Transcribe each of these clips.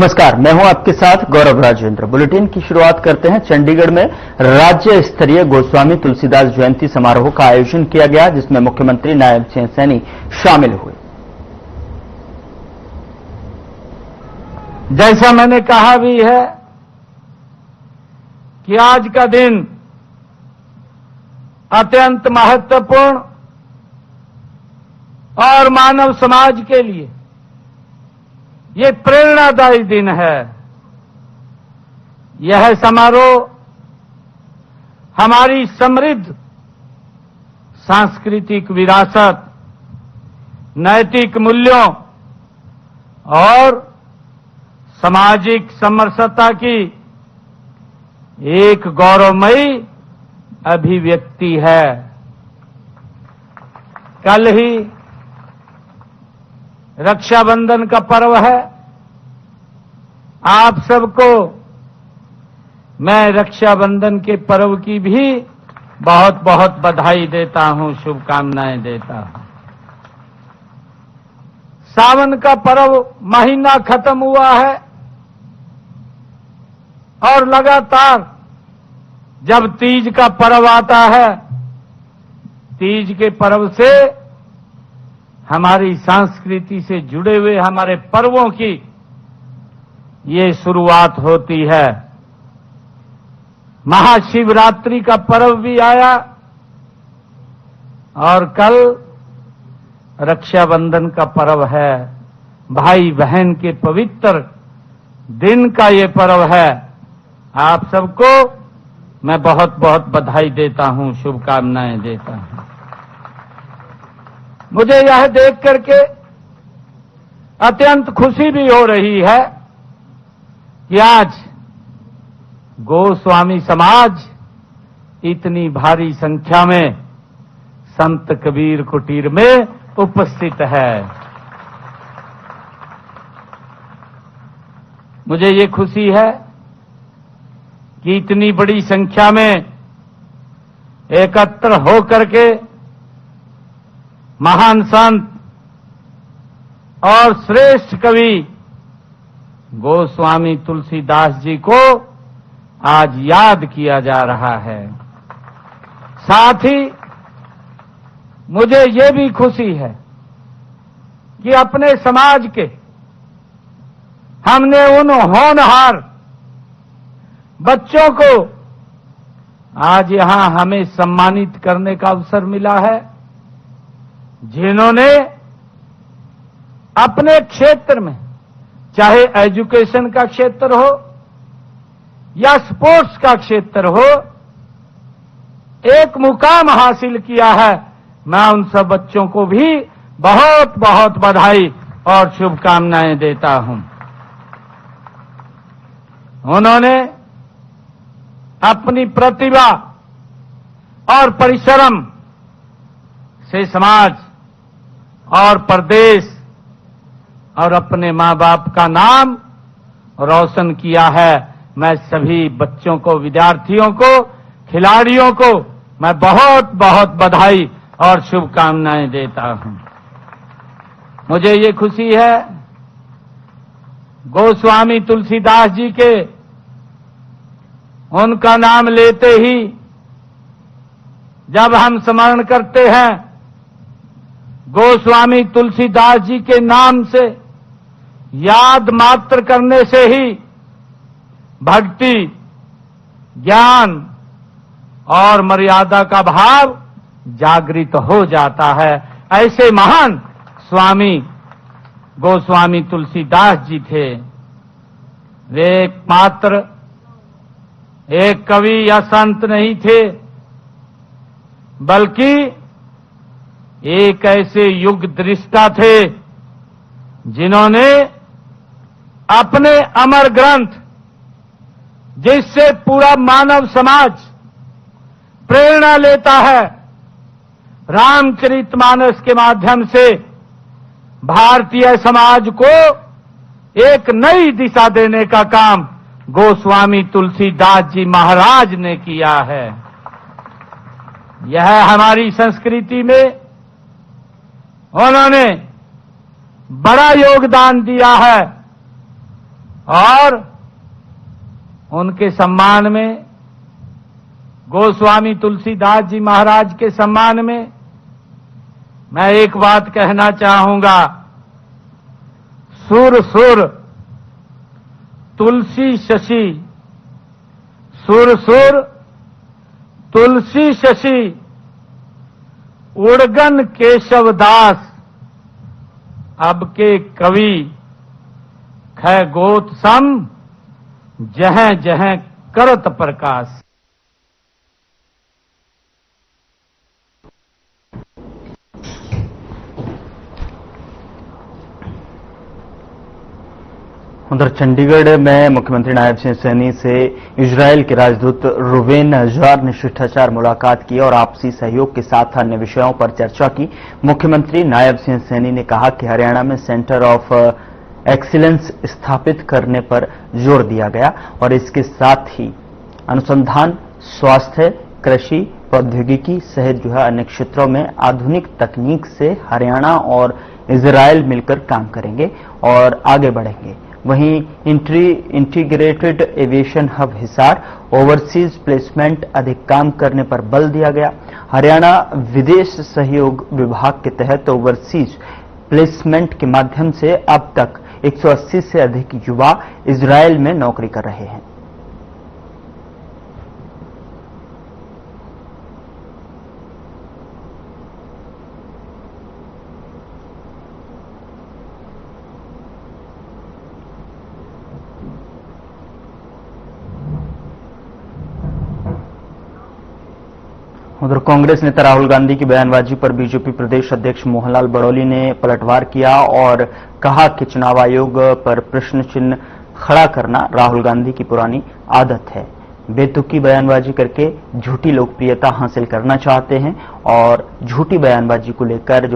नमस्कार, मैं हूं आपके साथ गौरव राजेंद्र। बुलेटिन की शुरुआत करते हैं। चंडीगढ़ में राज्य स्तरीय गोस्वामी तुलसीदास जयंती समारोह का आयोजन किया गया, जिसमें मुख्यमंत्री नायब सिंह सैनी शामिल हुए। जैसा मैंने कहा भी है कि आज का दिन अत्यंत महत्वपूर्ण और मानव समाज के लिए ये प्रेरणादायी दिन है। यह समारोह हमारी समृद्ध सांस्कृतिक विरासत, नैतिक मूल्यों और सामाजिक समरसता की एक गौरवमयी अभिव्यक्ति है। कल ही रक्षाबंधन का पर्व है। आप सबको मैं रक्षाबंधन के पर्व की भी बहुत बहुत बधाई देता हूं, शुभकामनाएं देता हूं। सावन का पर्व महीना खत्म हुआ है और लगातार जब तीज का पर्व आता है, तीज के पर्व से हमारी संस्कृति से जुड़े हुए हमारे पर्वों की ये शुरुआत होती है। महाशिवरात्रि का पर्व भी आया और कल रक्षाबंधन का पर्व है। भाई बहन के पवित्र दिन का ये पर्व है। आप सबको मैं बहुत बहुत बधाई देता हूं, शुभकामनाएं देता हूं। मुझे यह देख करके अत्यंत खुशी भी हो रही है कि आज गोस्वामी समाज इतनी भारी संख्या में संत कबीर कुटीर में उपस्थित है। मुझे ये खुशी है कि इतनी बड़ी संख्या में एकत्र होकर के महान संत और श्रेष्ठ कवि गोस्वामी तुलसीदास जी को आज याद किया जा रहा है। साथ ही मुझे ये भी खुशी है कि अपने समाज के हमने उन होनहार बच्चों को आज यहां हमें सम्मानित करने का अवसर मिला है, जिन्होंने अपने क्षेत्र में, चाहे एजुकेशन का क्षेत्र हो या स्पोर्ट्स का क्षेत्र हो, एक मुकाम हासिल किया है। मैं उन सब बच्चों को भी बहुत बहुत बधाई और शुभकामनाएं देता हूं। उन्होंने अपनी प्रतिभा और परिश्रम से समाज और प्रदेश और अपने मां बाप का नाम रोशन किया है। मैं सभी बच्चों को, विद्यार्थियों को, खिलाड़ियों को मैं बहुत बहुत बधाई और शुभकामनाएं देता हूं। मुझे ये खुशी है गोस्वामी तुलसीदास जी के उनका नाम लेते ही जब हम स्मरण करते हैं, गोस्वामी तुलसीदास जी के नाम से याद मात्र करने से ही भक्ति, ज्ञान और मर्यादा का भाव जागृत हो जाता है। ऐसे महान स्वामी गोस्वामी तुलसीदास जी थे। वे एकमात्र एक कवि या संत नहीं थे, बल्कि एक ऐसे युग दृष्टा थे जिन्होंने अपने अमर ग्रंथ, जिससे पूरा मानव समाज प्रेरणा लेता है, रामचरितमानस के माध्यम से भारतीय समाज को एक नई दिशा देने का काम गोस्वामी तुलसीदास जी महाराज ने किया है। यह हमारी संस्कृति में उन्होंने बड़ा योगदान दिया है। और उनके सम्मान में, गोस्वामी तुलसीदास जी महाराज के सम्मान में मैं एक बात कहना चाहूंगा। सुर सुर तुलसी शशि, सुर सुर तुलसी शशि, उड़गन केशवदास, अब के कवि खै गोत सम, जह जह करत प्रकाश। उधर चंडीगढ़ में मुख्यमंत्री नायब सिंह सैनी से इजरायल के राजदूत रुवेन जार ने शिष्टाचार मुलाकात की और आपसी सहयोग के साथ अन्य विषयों पर चर्चा की। मुख्यमंत्री नायब सिंह सैनी ने कहा कि हरियाणा में सेंटर ऑफ एक्सीलेंस स्थापित करने पर जोर दिया गया और इसके साथ ही अनुसंधान, स्वास्थ्य, कृषि, प्रौद्योगिकी सहित अन्य क्षेत्रों में आधुनिक तकनीक से हरियाणा और इजरायल मिलकर काम करेंगे और आगे बढ़ेंगे। वहीं integrated aviation hub Hisar, overseas placement अधिक काम करने पर बल दिया गया। हरियाणा विदेश सहयोग विभाग के तहत ओवरसीज प्लेसमेंट के माध्यम से अब तक 180 से अधिक युवा इजरायल में नौकरी कर रहे हैं। उधर कांग्रेस नेता राहुल गांधी की बयानबाजी पर बीजेपी प्रदेश अध्यक्ष मोहनलाल बड़ौली ने पलटवार किया और कहा कि चुनाव आयोग पर प्रश्न चिन्ह खड़ा करना राहुल गांधी की पुरानी आदत है। बेतुकी बयानबाजी करके झूठी लोकप्रियता हासिल करना चाहते हैं और झूठी बयानबाजी को लेकर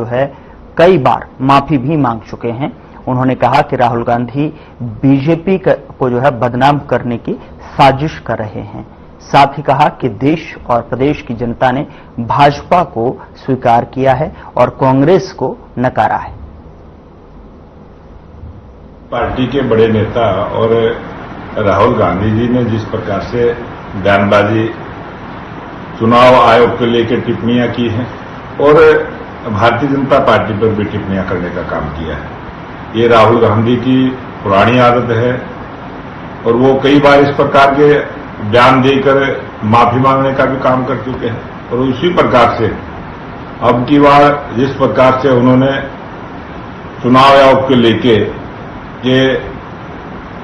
कई बार माफी भी मांग चुके हैं। उन्होंने कहा कि राहुल गांधी बीजेपी को बदनाम करने की साजिश कर रहे हैं। साथ ही कहा कि देश और प्रदेश की जनता ने भाजपा को स्वीकार किया है और कांग्रेस को नकारा है। पार्टी के बड़े नेता और राहुल गांधी जी ने जिस प्रकार से बयानबाजी चुनाव आयोग को लेकर टिप्पणियां की हैं और भारतीय जनता पार्टी पर भी टिप्पणियां करने का काम किया है, ये राहुल गांधी की पुरानी आदत है और वो कई बार इस प्रकार के बयान देकर माफी मांगने का भी काम कर चुके हैं। और उसी प्रकार से अब की बार जिस प्रकार से उन्होंने चुनाव आयोग को लेके ये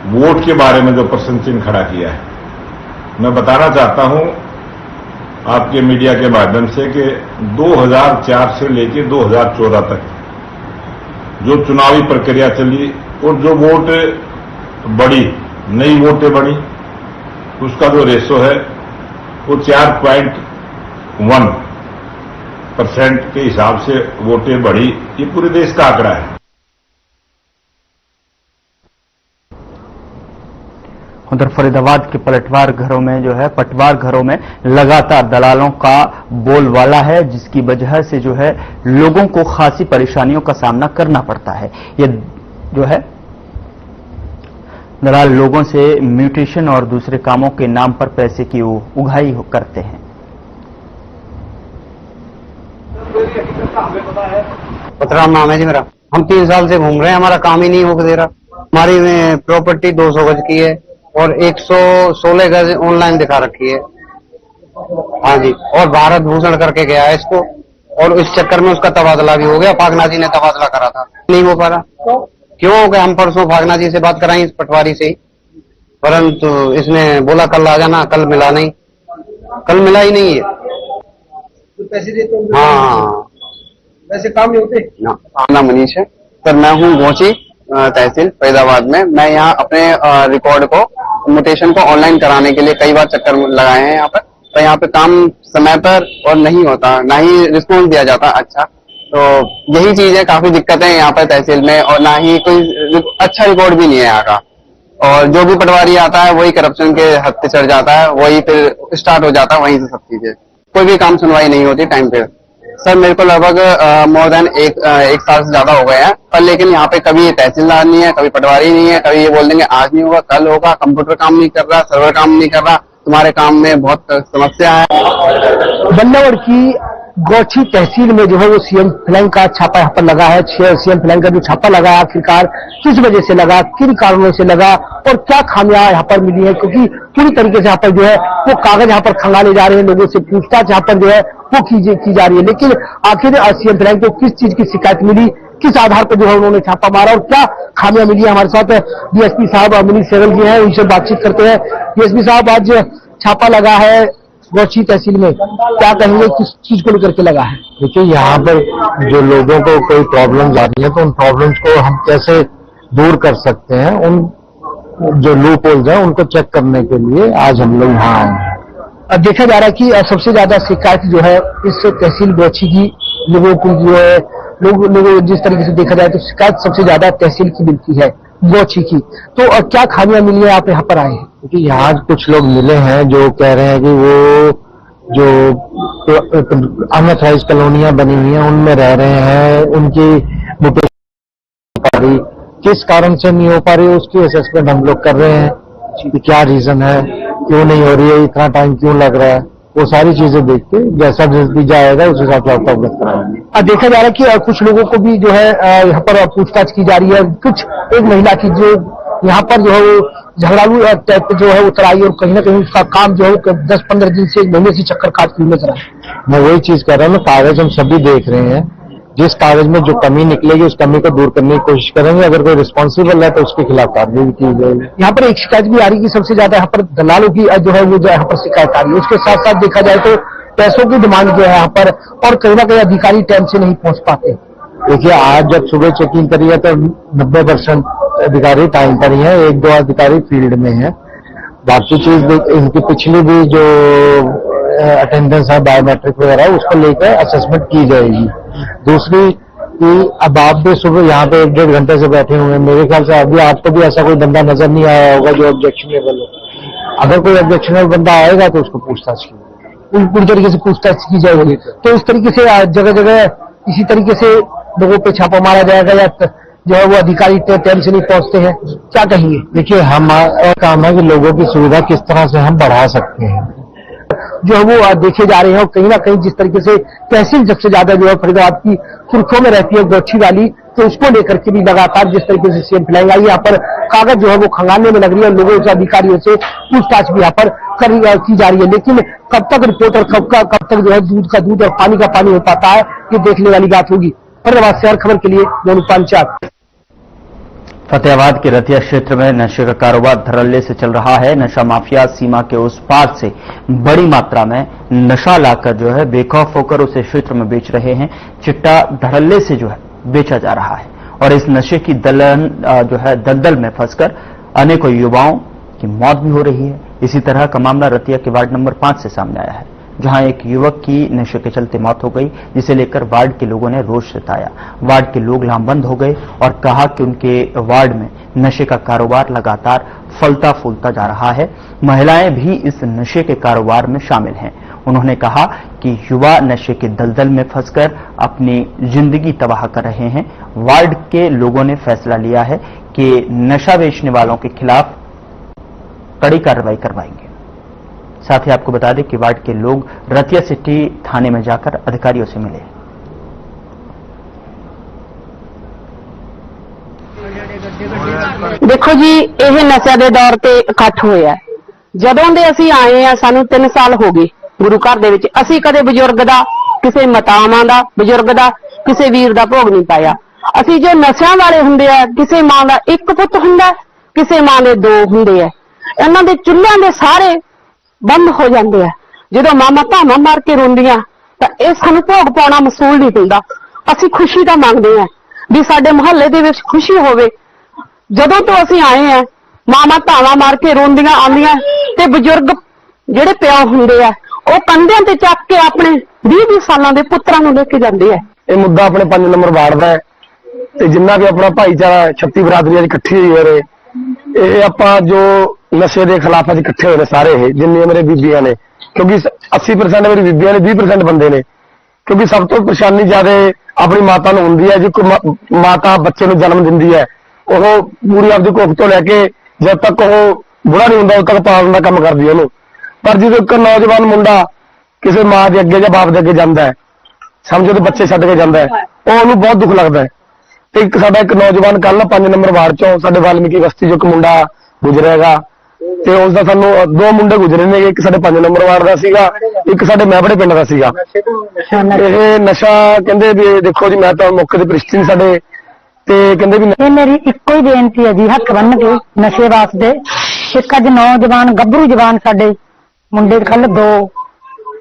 वोट के बारे में जो प्रश्न चिन्ह खड़ा किया है, मैं बताना चाहता हूं आपके मीडिया के माध्यम से कि 2004 से लेके 2014 तक जो चुनावी प्रक्रिया चली और जो वोट बढ़ी, नई वोटें बढ़ी, उसका जो रेशो है वो 4.1% के हिसाब से वोटें बढ़ी। ये पूरे देश का आंकड़ा है। उधर फरीदाबाद के पटवार घरों में लगातार दलालों का बोलबाला है, जिसकी वजह से लोगों को खासी परेशानियों का सामना करना पड़ता है। ये दलाल लोगों से म्यूटेशन और दूसरे कामों के नाम पर पैसे की उगाही करते हैं। पथराम नाम है जी मेरा। हम 3 साल से घूम रहे हैं, हमारा काम ही नहीं होकर दे रहा। हमारी प्रॉपर्टी 200 गज की है और 116 गज ऑनलाइन दिखा रखी है। हाँ जी, और भारत भूषण करके गया है इसको, और इस चक्कर में उसका तबादला भी हो गया। फागना जी ने तबादला करा था, नहीं हो पा रहा। क्यों? कि हम परसों फागना जी से बात कराई, इस पटवारी से ही, परंतु इसने बोला कल आ जाना, कल मिला नहीं, कल मिला ही नहीं है। तो पैसे देते हैं? हाँ, वैसे काम नहीं होते ना। नाम मनीष है सर, मैं हूँ गोची तहसील फरीदाबाद में। मैं यहाँ अपने रिकॉर्ड को, म्यूटेशन को ऑनलाइन कराने के लिए कई बार चक्कर लगाए हैं यहाँ पर, तो यहाँ पे काम समय पर और नहीं होता, ना ही रिस्पॉन्स दिया जाता अच्छा। तो यही चीज है, काफी दिक्कतें हैं यहाँ पर तहसील में, और ना ही कोई अच्छा रिकॉर्ड भी नहीं है यहाँ का। और जो भी पटवारी आता है वही करप्शन के हद पे चढ़ जाता है, वही फिर स्टार्ट हो जाता है वहीं से सब चीजें। कोई भी काम सुनवाई नहीं होती टाइम पे, सर मेरे को लगभग मोर देन एक साल से ज्यादा हो गए हैं, पर लेकिन यहाँ पे कभी ये तहसीलदार नहीं है, कभी पटवारी नहीं है, कभी ये बोल देंगे आज नहीं होगा कल होगा, कंप्यूटर काम नहीं कर रहा, सर्वर काम नहीं कर रहा, तुम्हारे काम में बहुत समस्या है। बल्लावड़ की गौची तहसील में जो है वो सीएम फ्लैंग का छापा यहाँ पर लगा है। सीएम फ्लैंग का जो छापा लगा है आखिरकार किस वजह से लगा, किन कारणों से लगा और क्या खामियां यहाँ पर मिली है, क्योंकि पूरी तरीके से यहाँ पर जो है वो कागज यहाँ पर खंगाले जा रहे हैं, लोगों से पूछताछ यहाँ पर जो है वो की जा रही है। लेकिन आखिर सीएम फ्लैंग को किस चीज की शिकायत मिली, किस आधार पर जो है उन्होंने छापा मारा और क्या खामियां मिली है। हमारे साथ डीएसपी साहब अमित सेवल जी हैं, उनसे बातचीत करते हैं। डीएसपी साहब, आज छापा लगा है गौची तहसील में, क्या कहेंगे, किस चीज को लेकर के लगा है? देखिए, यहाँ पर जो लोगों को कोई प्रॉब्लम आ रही है तो उन प्रॉब्लम्स को हम कैसे दूर कर सकते हैं, उन जो लूप होल्स हैं उनको चेक करने के लिए आज हम लोग यहाँ आए हैं। अब देखा जा रहा है कि सबसे ज्यादा शिकायत जो है इस तहसील गौची की लोगों की जो है, लोग जिस तरीके से देखा जाए तो शिकायत सबसे ज्यादा तहसील की मिलती है, गौची की। तो क्या खामियां मिली है, आप यहाँ पर आए हैं? क्योंकि यहाँ कुछ लोग मिले हैं जो कह रहे हैं कि वो जो अनऑथराइज कॉलोनियां बनी हुई हैं उनमें रह रहे हैं, उनकी मुटेशन किस कारण से नहीं हो पा रही है उसकी असेसमेंट हम लोग कर रहे हैं कि क्या रीजन है, क्यों नहीं हो रही है, इतना टाइम क्यों लग रहा है, वो सारी चीजें देख के जैसा नतीजा आएगा उस हिसाब से आपको अवगत कराएंगे। देखा जा रहा है कि कुछ लोगों को भी जो है यहाँ पर पूछताछ की जा रही है। कुछ एक महिला की जो यहाँ पर जो है वो झगड़ालू टाइप जो है उतर आई और कहीं ना कहीं उसका काम जो है 10-15 दिन से 1 महीने से चक्कर काटती हुई नजर आई। मैं वही चीज कर रहा हूँ, कागज हम सभी देख रहे हैं, जिस कागज में जो कमी निकलेगी उस कमी को दूर करने की कोशिश करेंगे। अगर कोई रिस्पॉन्सिबल है तो उसके खिलाफ कार्रवाई भी की जाएगी। यहाँ पर एक शिकायत भी आ रही है कि सबसे ज्यादा यहाँ पर दलालों की जो है वो जो यहाँ पर शिकायत आ रही है। उसके साथ साथ देखा जाए तो पैसों की डिमांड जो है यहाँ पर, और कहीं ना कहीं अधिकारी टाइम से नहीं पहुंच पाते। देखिए, आज जब सुबह चेकिंग करी है तो 90% अधिकारी टाइम पर ही है, 1-2 अधिकारी फील्ड में है। बाकी चीज इनकी पिछली भी जो अटेंडेंस है बायोमेट्रिक वगैरह उसको लेकर असेसमेंट की जाएगी। दूसरी कि अब आप भी सुबह यहाँ पे 1-1.5 घंटे से बैठे हुए हैं, मेरे ख्याल से अभी आपको भी ऐसा कोई बंदा नजर नहीं आया होगा जो ऑब्जेक्शनेबल हो। अगर कोई ऑब्जेक्शनेबल बंदा आएगा तो उसको पूछताछ की पूरी तरीके से पूछताछ की जाएगी। तो इस तरीके से जगह जगह इसी तरीके से लोगों पे छापा मारा जाएगा या जो है वो अधिकारी टाइम से नहीं पहुंचते हैं, क्या कहेंगे? देखिए, हमारा काम है कि लोगों की सुविधा किस तरह से हम बढ़ा सकते हैं जो है वो देखे जा रहे हैं। और कहीं ना कहीं जिस तरीके से तहसील सबसे ज्यादा जो है फरीदाबाद की सुर्खियों में रहती है गौची वाली, तो उसको लेकर के भी लगातार जिस तरीके से सीएम फ्लैंग आई यहाँ पर कागज जो है वो खंगालने में लग रही है, लोगों से अधिकारियों से पूछताछ भी यहाँ पर की जा रही है। लेकिन कब तक रिपोर्ट और कब तक जो है दूध का दूध और पानी का पानी हो पाता है, ये देखने वाली बात होगी। फरीदाबाद से हर खबर के लिए मोनू पांचाल। फतेहाबाद के रतिया क्षेत्र में नशे का कारोबार धड़ल्ले से चल रहा है। नशा माफिया सीमा के उस पार से बड़ी मात्रा में नशा लाकर जो है बेखौफ होकर उसे क्षेत्र में बेच रहे हैं। चिट्टा धड़ल्ले से जो है बेचा जा रहा है और इस नशे की दलदल में फंसकर अनेकों युवाओं की मौत भी हो रही है। इसी तरह का मामला रतिया के वार्ड नंबर 5 से सामने आया है, जहां एक युवक की नशे के चलते मौत हो गई, जिसे लेकर वार्ड के लोगों ने रोष जताया। वार्ड के लोग लामबंद हो गए और कहा कि उनके वार्ड में नशे का कारोबार लगातार फलता फूलता जा रहा है। महिलाएं भी इस नशे के कारोबार में शामिल हैं। उन्होंने कहा कि युवा नशे के दलदल में फंसकर अपनी जिंदगी तबाह कर रहे हैं। वार्ड के लोगों ने फैसला लिया है कि नशा बेचने वालों के खिलाफ कड़ी कार्रवाई करवाएंगे। साथ ही आपको बता दें कि वार्ड के लोग रतिया सिटी थाने में जाकर अधिकारियों से मिले। देखो जी, ਇਹ ਨਸ਼ਾ ਦੇ ਦੌਰ ਤੇ ਇਕੱਠ ਹੋਇਆ। ਜਦੋਂ ਦੇ ਅਸੀਂ ਆਏ ਆ ਸਾਨੂੰ 3 ਸਾਲ ਹੋ ਗਏ ਗੁਰੂ ਘਰ ਦੇ ਵਿੱਚ। ਅਸੀਂ ਕਦੇ ਬਜ਼ੁਰਗ ਦਾ, ਕਿਸੇ ਮਾਤਾਵਾਂ ਦਾ, ਬਜ਼ੁਰਗ ਦਾ, ਕਿਸੇ ਵੀਰ ਦਾ ਭੋਗ ਨਹੀਂ ਪਾਇਆ। ਅਸੀਂ ਜੋ ਨਸ਼ਿਆਂ ਵਾਲੇ ਹੁੰਦੇ ਆ, ਕਿਸੇ ਮਾਂ ਦਾ 1 ਪੁੱਤ ਹੁੰਦਾ, ਕਿਸੇ ਮਾਂ ਦੇ 2 ਹੁੰਦੇ ਆ। ਇਹਨਾਂ ਦੇ ਚੁੱਲ੍ਹਿਆਂ ਦੇ ਸਾਰੇ ਬੰਦ ਹੋ ਜਾਂਦੇ ਆ। ਜਦੋਂ ਮਾਮਾ ਧਾਮਾ ਮਾਰ ਕੇ ਰੋਂਦੀਆਂ ਤਾਂ ਇਹ ਸਾਨੂੰ ਭੋਗ ਪਾਉਣਾ ਮਸੂਲ ਨਹੀਂ ਪੈਂਦਾ। ਅਸੀਂ ਖੁਸ਼ੀ ਦਾ ਮੰਗਦੇ ਆ ਵੀ ਸਾਡੇ ਮੁਹੱਲੇ ਦੇ ਵਿੱਚ ਖੁਸ਼ੀ ਹੋਵੇ। ਜਦੋਂ ਤੋਂ ਅਸੀਂ ਆਏ ਆ ਮਾਮਾ ਧਾਮਾ ਮਾਰ ਕੇ ਰੋਂਦੀਆਂ ਆਉਂਦੀਆਂ ਤੇ ਬਜ਼ੁਰਗ ਜਿਹੜੇ ਪਿਓ ਹੁੰਦੇ ਆ ਉਹ ਕੰਧਿਆਂ ਤੇ ਚੱਕ ਕੇ ਆਪਣੇ 20-20 ਸਾਲਾਂ ਦੇ ਪੁੱਤਰਾਂ ਨੂੰ ਲੈ ਕੇ ਜਾਂਦੇ ਆ। ਇਹ ਮੁੱਦਾ ਆਪਣੇ 5 ਨੰਬਰ ਵਾਰਡ ਦਾ ਹੈ ਤੇ ਜਿੰਨਾ ਵੀ ਆਪਣਾ ਭਾਈਚਾਰਾ 36 ਬਰਾਦਰੀ ਅੱਜ ਇਕੱਠੀ ਹੋਈ ਹੋ ਰਹੇ, ਇਹ ਆਪਾਂ ਜੋ ਨਸ਼ੇ ਦੇ ਖਿਲਾਫ ਅੱਜ ਇਕੱਠੇ ਹੋਏ ਨੇ ਸਾਰੇ, ਇਹ ਜਿੰਨੀਆਂ ਮੇਰੇ ਬੀਬੀਆਂ ਨੇ, ਕਿਉਂਕਿ 80% ਮੇਰੀ ਬੀਬੀਆਂ ਨੇ, 20% ਬੰਦੇ ਨੇ, क्योंकि सब तो परेशानी ज्यादा अपनी माता ਨੂੰ ਹੁੰਦੀ ਹੈ। जो माता बच्चे ਨੂੰ जन्म ਦਿੰਦੀ है ਉਹ पूरी ਆਪਦੀ ਕੁੱਖ ਤੋਂ ਲੈ ਕੇ जब तक वो बुढ़ा नहीं ਹੁੰਦਾ ਉਦ तक ਪਾਲਣ ਦਾ ਕੰਮ ਕਰਦੀ ਹੈ ਉਹਨੂੰ। ਪਰ ਜਦੋਂ ਇੱਕ ਨੌਜਵਾਨ ਮੁੰਡਾ ਕਿਸੇ ਮਾਂ ਦੇ ਅੱਗੇ ਜਾਂ ਬਾਪ ਦੇ ਅੱਗੇ ਜਾਂਦਾ ਹੈ, ਸਮਝੋ ਤੇ ਬੱਚੇ ਛੱਡ ਕੇ ਜਾਂਦਾ ਹੈ, ਉਹ ਉਹਨੂੰ ਬਹੁਤ ਦੁੱਖ ਲੱਗਦਾ ਹੈ। ਤੇ ਇੱਕ ਸਾਡਾ ਇੱਕ ਨੌਜਵਾਨ ਕੱਲ 5 ਨੰਬਰ ਵਾਰਡ ਚੋਂ ਸਾਡੇ ਵਾਲਮੀਕੀ ਬਸਤੀ ਚੋਂ ਇੱਕ ਮੁੰਡਾ ਗੁਜ਼ਰਿਆਗਾ ਤੇ ਉਸ ਦਾ ਸਾਨੂੰ 2 ਮੁੰਡੇ ਗੁਜ਼ਰੇ ਨੇ। ਇੱਕ ਸਾਡੇ 5 ਨੰਬਰ ਵਾਰਡ ਦਾ ਸੀਗਾ, ਇੱਕ ਸਾਡੇ ਮਹਿਬੜੇ ਪਿੰਡ ਦਾ ਸੀਗਾ। ਇਹ ਨਸ਼ਾ ਕਹਿੰਦੇ ਵੀ ਦੇਖੋ ਜੀ, ਮੈਂ ਤਾਂ ਮੌਕੇ ਤੇ ਪ੍ਰਿਸ਼ਤੀ ਨਹੀਂ ਸਾਡੇ ਤੇ ਕਹਿੰਦੇ ਵੀ ਇਹ ਮੇਰੀ ਇੱਕੋ ਹੀ ਬੇਨਤੀ ਹੈ ਜੀ, ਹੱਥ ਬੰਨ ਕੇ ਨਸ਼ੇ ਵਾਸਤੇ। ਇੱਕ ਅੱਜ ਨੌਜਵਾਨ ਗੱਭਰੂ ਜਵਾਨ ਸਾਡੇ ਮੁੰਡੇ ਕੱਲ 2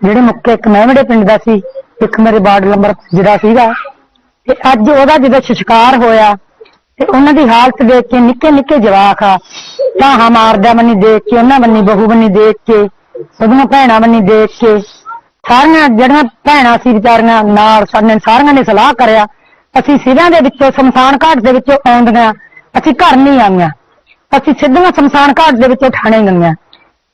ਜਿਹੜੇ ਮੁੱਕੇ, ਇੱਕ ਮਹਿਮੜੇ ਪਿੰਡ ਦਾ ਸੀ, ਇੱਕ ਮੇਰੇ ਵਾਰਡ ਨੰਬਰ ਜਿਹੜਾ ਸੀਗਾ। ਤੇ ਅੱਜ ਉਹਦਾ ਜਦੋਂ ਸੰਸਕਾਰ ਹੋਇਆ ਤੇ ਉਹਨਾਂ ਦੀ ਹਾਲਤ ਦੇਖ ਕੇ ਨਿੱਕੇ ਨਿੱਕੇ ਜਵਾਕ ਆ ਧਾਹਾਂ ਮਾਰਦਾ ਬੰਨੀ ਦੇਖ ਕੇ, ਉਹਨਾਂ ਬੰਨੀ ਬਹੂ ਬੰਨੀ ਦੇਖ ਕੇ, ਉਹਦੀਆਂ ਭੈਣਾਂ ਬੰਨੀ ਦੇਖ ਕੇ, ਸਾਰੀਆਂ ਜਿਹੜੀਆਂ ਭੈਣਾਂ ਸੀ ਵਿਚਾਰੀਆਂ ਨਾਲ ਸਾਡੇ ਸਾਰੀਆਂ ਨੇ ਸਲਾਹ ਕਰਿਆ। ਅਸੀਂ ਸਿਰਾਂ ਦੇ ਵਿੱਚੋਂ ਸ਼ਮਸ਼ਾਨ ਘਾਟ ਦੇ ਵਿੱਚੋਂ ਆਉਂਦੀਆਂ, ਅਸੀਂ ਘਰ ਨਹੀਂ ਆਈਆਂ, ਅਸੀਂ ਸਿੱਧੀਆਂ ਸ਼ਮਸ਼ਾਨ ਘਾਟ ਦੇ ਵਿੱਚੋਂ ਥਾਣੇ ਗਈਆਂ।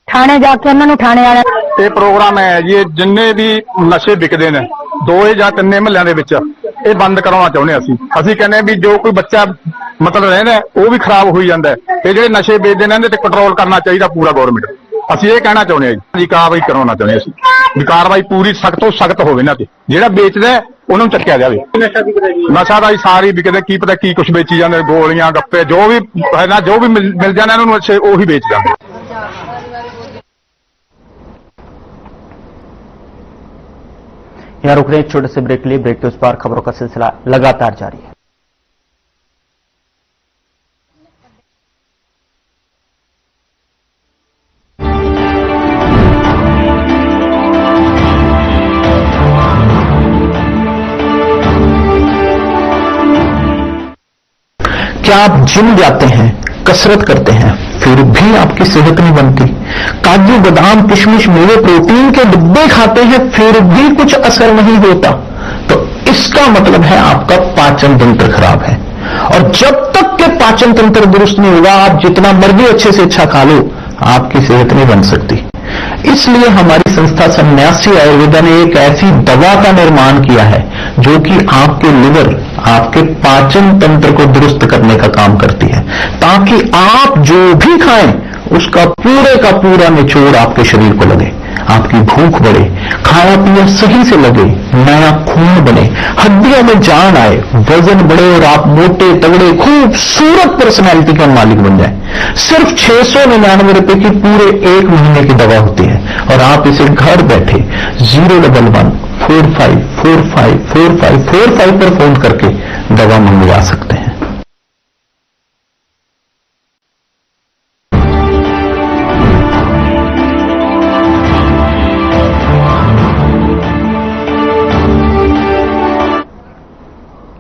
ਥਾਣੇ ਜਾ ਕੇ ਉਹਨਾਂ ਨੂੰ ਥਾਣੇ ਵਾਲਿਆਂ ਇਹ ਪ੍ਰੋਗਰਾਮ ਹੈ ਜੀ, ਜਿੰਨੇ ਵੀ ਨਸ਼ੇ ਵਿਕਦੇ ਨੇ 2 ਜਾਂ 3 ਮਹੱਲਿਆਂ ਦੇ ਵਿੱਚ ਇਹ ਬੰਦ ਕਰਾਉਣਾ ਚਾਹੁੰਦੇ ਹਾਂ ਅਸੀਂ ਕਹਿੰਦੇ ਵੀ ਜੋ ਕੋਈ ਬੱਚਾ ਮਤਲਬ ਰਹਿੰਦਾ ਉਹ ਵੀ ਖਰਾਬ ਹੋਈ ਜਾਂਦਾ ਹੈ। ਤੇ ਜਿਹੜੇ ਨਸ਼ੇ ਵੇਚਦੇ ਨੇ ਇਹਦੇ ਤੇ ਕੰਟਰੋਲ ਕਰਨਾ ਚਾਹੀਦਾ ਪੂਰਾ ਗਵਰਨਮੈਂਟ। ਅਸੀਂ ਇਹ ਕਹਿਣਾ ਚਾਹੁੰਦੇ ਹਾਂ ਜੀ, ਕਾਰਵਾਈ ਕਰਾਉਣਾ ਚਾਹੁੰਦੇ ਹਾਂ ਅਸੀਂ ਵੀ ਕਾਰਵਾਈ ਪੂਰੀ ਸਖਤ ਤੋਂ ਸਖਤ ਹੋਵੇ ਨਾ ਤੇ ਜਿਹੜਾ ਵੇਚਦਾ ਉਹਨੂੰ ਚੱਕਿਆ ਜਾਵੇ। ਨਸ਼ਾ ਦਾ ਹੀ ਸਾਰੀ ਵਿਕਦੇ, ਕੀ ਪਤਾ ਕੀ ਕੁਝ ਵੇਚੀ ਜਾਂਦੇ, ਗੋਲੀਆਂ ਗੱਪੇ ਜੋ ਵੀ ਹੈ ਨਾ, ਜੋ ਵੀ ਮਿਲ ਜਾਣਾ ਇਹਨਾਂ ਨੂੰ ਅੱਛੇ ਉਹੀ ਵੇਚ ਜਾਂਦੇ। यहाँ रुक रहे हैं छोटे से ब्रेक के लिए। ब्रेक के उस पार खबरों का सिलसिला लगातार जारी है। क्या आप जिम जाते हैं, कसरत करते हैं, फिर भी आपकी सेहत नहीं बनती? काजू बादाम किशमिश मेवे प्रोटीन के डिब्बे खाते हैं फिर भी कुछ असर नहीं होता, तो इसका मतलब है आपका पाचन तंत्र खराब है। और जब तक के पाचन तंत्र दुरुस्त नहीं होगा, आप जितना मर्जी अच्छे से अच्छा खा लो, आपकी सेहत नहीं बन सकती। इसलिए हमारी संस्था सन्यासी आयुर्वेदा ने एक ऐसी दवा का निर्माण किया है जो कि आपके लिवर, आपके पाचन तंत्र को दुरुस्त करने का काम करती है, ताकि आप जो भी खाएं उसका पूरे का पूरा निचोड़ आपके शरीर को लगे, आपकी भूख बढ़े, खाया पिया सही से लगे, नया खून बने, हड्डियों में जान आए, वजन बढ़े और आप मोटे तगड़े खूबसूरत पर्सनैलिटी का मालिक बन जाए। सिर्फ 699 रुपए की पूरे 1 महीने की दवा होती है और आप इसे घर बैठे 011 45 45 45 45 पर फोन करके दवा मंगवा सकते हैं।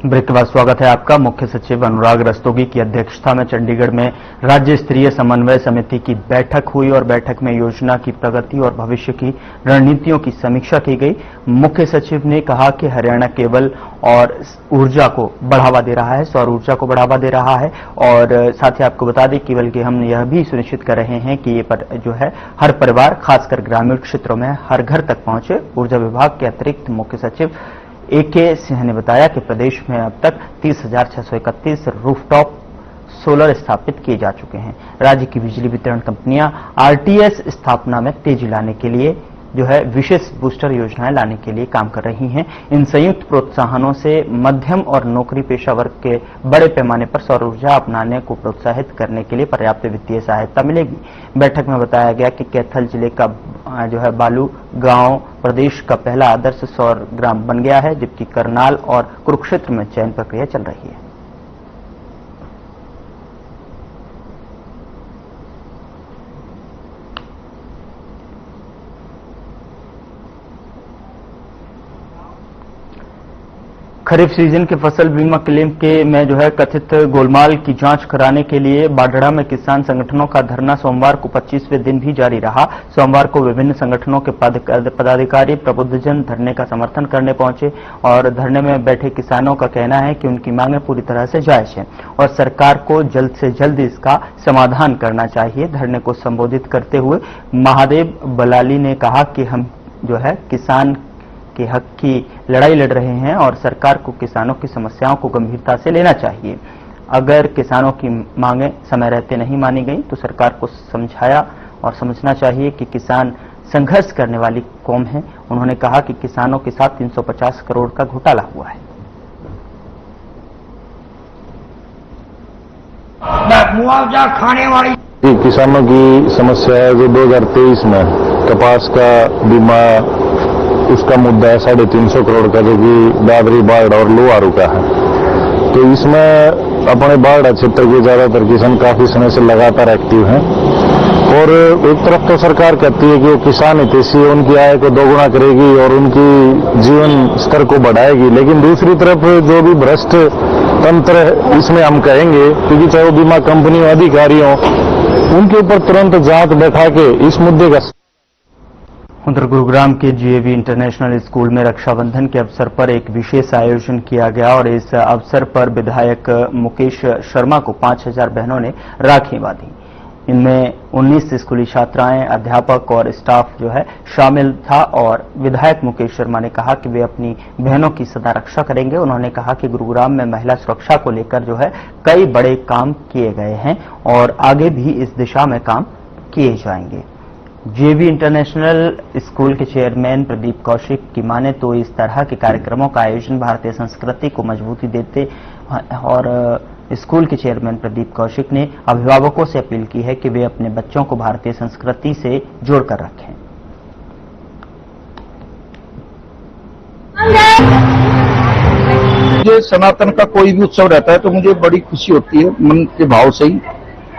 ब्रेक के बाद स्वागत है आपका। मुख्य सचिव अनुराग रस्तोगी की अध्यक्षता में चंडीगढ़ में राज्य स्तरीय समन्वय समिति की बैठक हुई और बैठक में योजना की प्रगति और भविष्य की रणनीतियों की समीक्षा की गई। मुख्य सचिव ने कहा कि हरियाणा केवल और ऊर्जा को बढ़ावा दे रहा है, सौर ऊर्जा को बढ़ावा दे रहा है, और साथ ही आपको बता दें कि बल्कि हम यह भी सुनिश्चित कर रहे हैं कि ये जो है हर परिवार, खासकर ग्रामीण क्षेत्रों में हर घर तक पहुंचे। ऊर्जा विभाग के अतिरिक्त मुख्य सचिव AK सिंह ने बताया कि प्रदेश में अब तक 30,631 रूफटॉप सोलर स्थापित किए जा चुके हैं। राज्य की बिजली वितरण कंपनियां RTS स्थापना में तेजी लाने के लिए जो है विशेष बूस्टर योजनाएं लाने के लिए काम कर रही हैं। इन संयुक्त प्रोत्साहनों से मध्यम और नौकरी पेशा वर्ग के बड़े पैमाने पर सौर ऊर्जा अपनाने को प्रोत्साहित करने के लिए पर्याप्त वित्तीय सहायता मिलेगी। बैठक में बताया गया कि कैथल जिले का जो है बालू गांव प्रदेश का पहला आदर्श सौर ग्राम बन गया है, जबकि करनाल और कुरुक्षेत्र में चयन प्रक्रिया चल रही है। खरीफ सीजन के फसल बीमा क्लेम के में जो है कथित गोलमाल की जांच कराने के लिए बाढड़ा में किसान संगठनों का धरना सोमवार को 25वें दिन भी जारी रहा। सोमवार को विभिन्न संगठनों के पदाधिकारी प्रबुद्धजन धरने का समर्थन करने पहुंचे और धरने में बैठे किसानों का कहना है कि उनकी मांगें पूरी तरह से जायज हैं और सरकार को जल्द से जल्द इसका समाधान करना चाहिए। धरने को संबोधित करते हुए महादेव बलाली ने कहा कि हम जो है किसान के हक की लड़ाई लड़ रहे हैं और सरकार को किसानों की समस्याओं को गंभीरता से लेना चाहिए। अगर किसानों की मांगें समय रहते नहीं मानी गई तो सरकार को समझाया और समझना चाहिए कि किसान संघर्ष करने वाली कौम है। उन्होंने कहा कि किसानों के साथ 350 करोड़ का घोटाला हुआ है। मुआवजा खाने वाली किसानों की समस्या है जो 2023 में कपास का बीमा, उसका मुद्दा है 350 करोड़ का, जो कि दादरी, बाढ़ और लुहारू का है। तो इसमें अपने बाढ़ क्षेत्र के ज्यादातर किसान काफी समय से लगातार एक्टिव हैं और एक तरफ तो सरकार कहती है कि वो किसान हितैषी है, उनकी आय को दोगुना करेगी और उनकी जीवन स्तर को बढ़ाएगी, लेकिन दूसरी तरफ जो भी भ्रष्ट तंत्र इसमें हम कहेंगे, क्योंकि चाहे वो बीमा कंपनी हो, अधिकारी हो, उनके ऊपर तुरंत जांच बैठा के इस मुद्दे का। उधर गुरुग्राम के जीएवी इंटरनेशनल स्कूल में रक्षाबंधन के अवसर पर एक विशेष आयोजन किया गया और इस अवसर पर विधायक मुकेश शर्मा को 5000 बहनों ने राखी बांधी। इनमें 19 स्कूली छात्राएं, अध्यापक और स्टाफ जो है शामिल था और विधायक मुकेश शर्मा ने कहा कि वे अपनी बहनों की सदा रक्षा करेंगे। उन्होंने कहा कि गुरुग्राम में महिला सुरक्षा को लेकर जो है कई बड़े काम किए गए हैं और आगे भी इस दिशा में काम किए जाएंगे। जेवी इंटरनेशनल स्कूल के चेयरमैन प्रदीप कौशिक की माने तो इस तरह के कार्यक्रमों का आयोजन भारतीय संस्कृति को मजबूती देते और स्कूल के चेयरमैन प्रदीप कौशिक ने अभिभावकों से अपील की है कि वे अपने बच्चों को भारतीय संस्कृति से जोड़कर रखें। मुझे सनातन का कोई भी उत्सव रहता है तो मुझे बड़ी खुशी होती है मन के भाव से ही,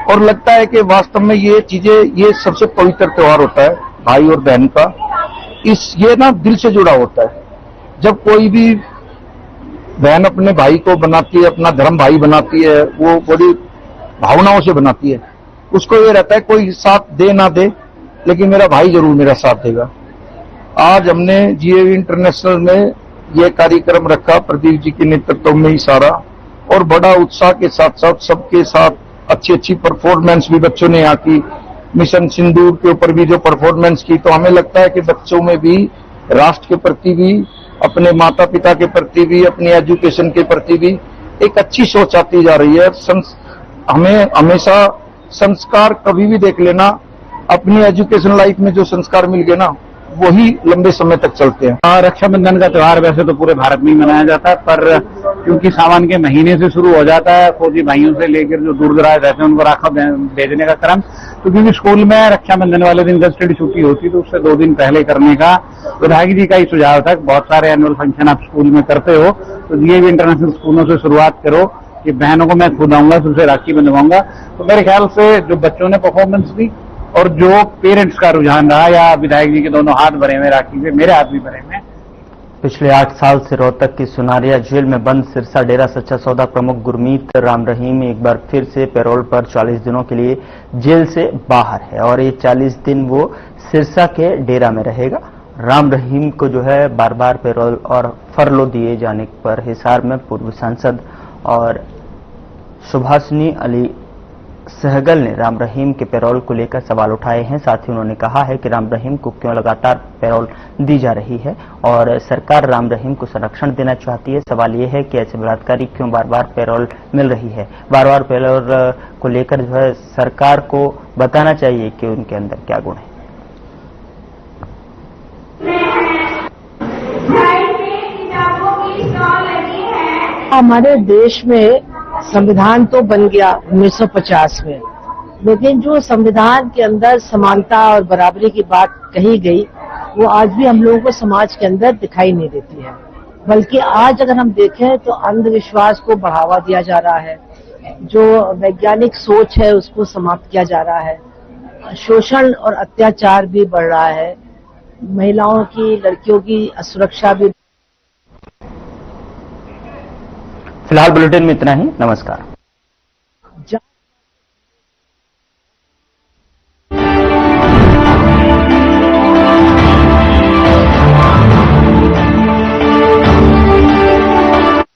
और लगता है कि वास्तव में ये चीजें, ये सबसे पवित्र त्योहार होता है भाई और बहन का। ये ना दिल से जुड़ा होता है। जब कोई भी बहन अपने भाई को बनाती है, अपना धर्म भाई बनाती है, वो बड़ी भावनाओं से बनाती है। उसको ये रहता है कोई साथ दे ना दे, लेकिन मेरा भाई जरूर मेरा साथ देगा। आज हमने जीएवी इंटरनेशनल में ये कार्यक्रम रखा प्रदीप जी के नेतृत्व में ही सारा, और बड़ा उत्साह के साथ साथ सबके साथ अच्छी परफॉर्मेंस भी बच्चों ने यहाँ की। मिशन सिंदूर के ऊपर भी जो परफॉर्मेंस की, तो हमें लगता है कि बच्चों में भी राष्ट्र के प्रति भी, अपने माता पिता के प्रति भी, अपनी एजुकेशन के प्रति भी एक अच्छी सोच आती जा रही है। हमें हमेशा संस्कार कभी भी देख लेना, अपनी एजुकेशन लाइफ में जो संस्कार मिल गए ना, वही लंबे समय तक चलते हैं। रक्षाबंधन का त्योहार वैसे तो पूरे भारत में ही मनाया जाता है, पर क्योंकि सावन के महीने से शुरू हो जाता है, फौजी भाइयों से लेकर जो दूर दराज रहते हैं उनको राखा भेजने का क्रम, तो क्योंकि स्कूल में रक्षाबंधन वाले दिन कस्टडी छुट्टी होती तो उससे 2 दिन पहले करने का विधायक जी का ही सुझाव था। बहुत सारे एनुअल फंक्शन आप स्कूल में करते हो, तो ये भी इंटरनेशनल स्कूलों से शुरुआत करो कि बहनों को मैं खुद आऊंगा, सबसे राखी बंधवाऊंगा। तो मेरे ख्याल से जो बच्चों ने परफॉर्मेंस दी और जो पेरेंट्स का रुझान रहा, या विधायक जी के दोनों हाथ भरे हुए राखी से, मेरे हाथ भी भरे हुए। पिछले 8 साल से रोहतक की सुनारिया जेल में बंद सिरसा डेरा सच्चा सौदा प्रमुख गुरमीत राम रहीम एक बार फिर से पैरोल पर 40 दिनों के लिए जेल से बाहर है और ये 40 दिन वो सिरसा के डेरा में रहेगा। राम रहीम को जो है बार बार पैरोल और फरलो दिए जाने पर हिसार में पूर्व सांसद और सुभाषिनी अली सहगल ने राम रहीम के पैरोल को लेकर सवाल उठाए हैं। साथ ही उन्होंने कहा है कि राम रहीम को क्यों लगातार पैरोल दी जा रही है और सरकार राम रहीम को संरक्षण देना चाहती है। सवाल यह है कि ऐसे बलात्कारी क्यों बार बार पैरोल मिल रही है। बार बार पैरोल को लेकर जो है सरकार को बताना चाहिए कि उनके अंदर क्या गुण है। हमारे देश में संविधान तो बन गया 1950 में, लेकिन जो संविधान के अंदर समानता और बराबरी की बात कही गई, वो आज भी हम लोगों को समाज के अंदर दिखाई नहीं देती है। बल्कि आज अगर हम देखें तो अंधविश्वास को बढ़ावा दिया जा रहा है, जो वैज्ञानिक सोच है उसको समाप्त किया जा रहा है, शोषण और अत्याचार भी बढ़ रहा है, महिलाओं की, लड़कियों की असुरक्षा भी। फिलहाल बुलेटिन में इतना ही। नमस्कार।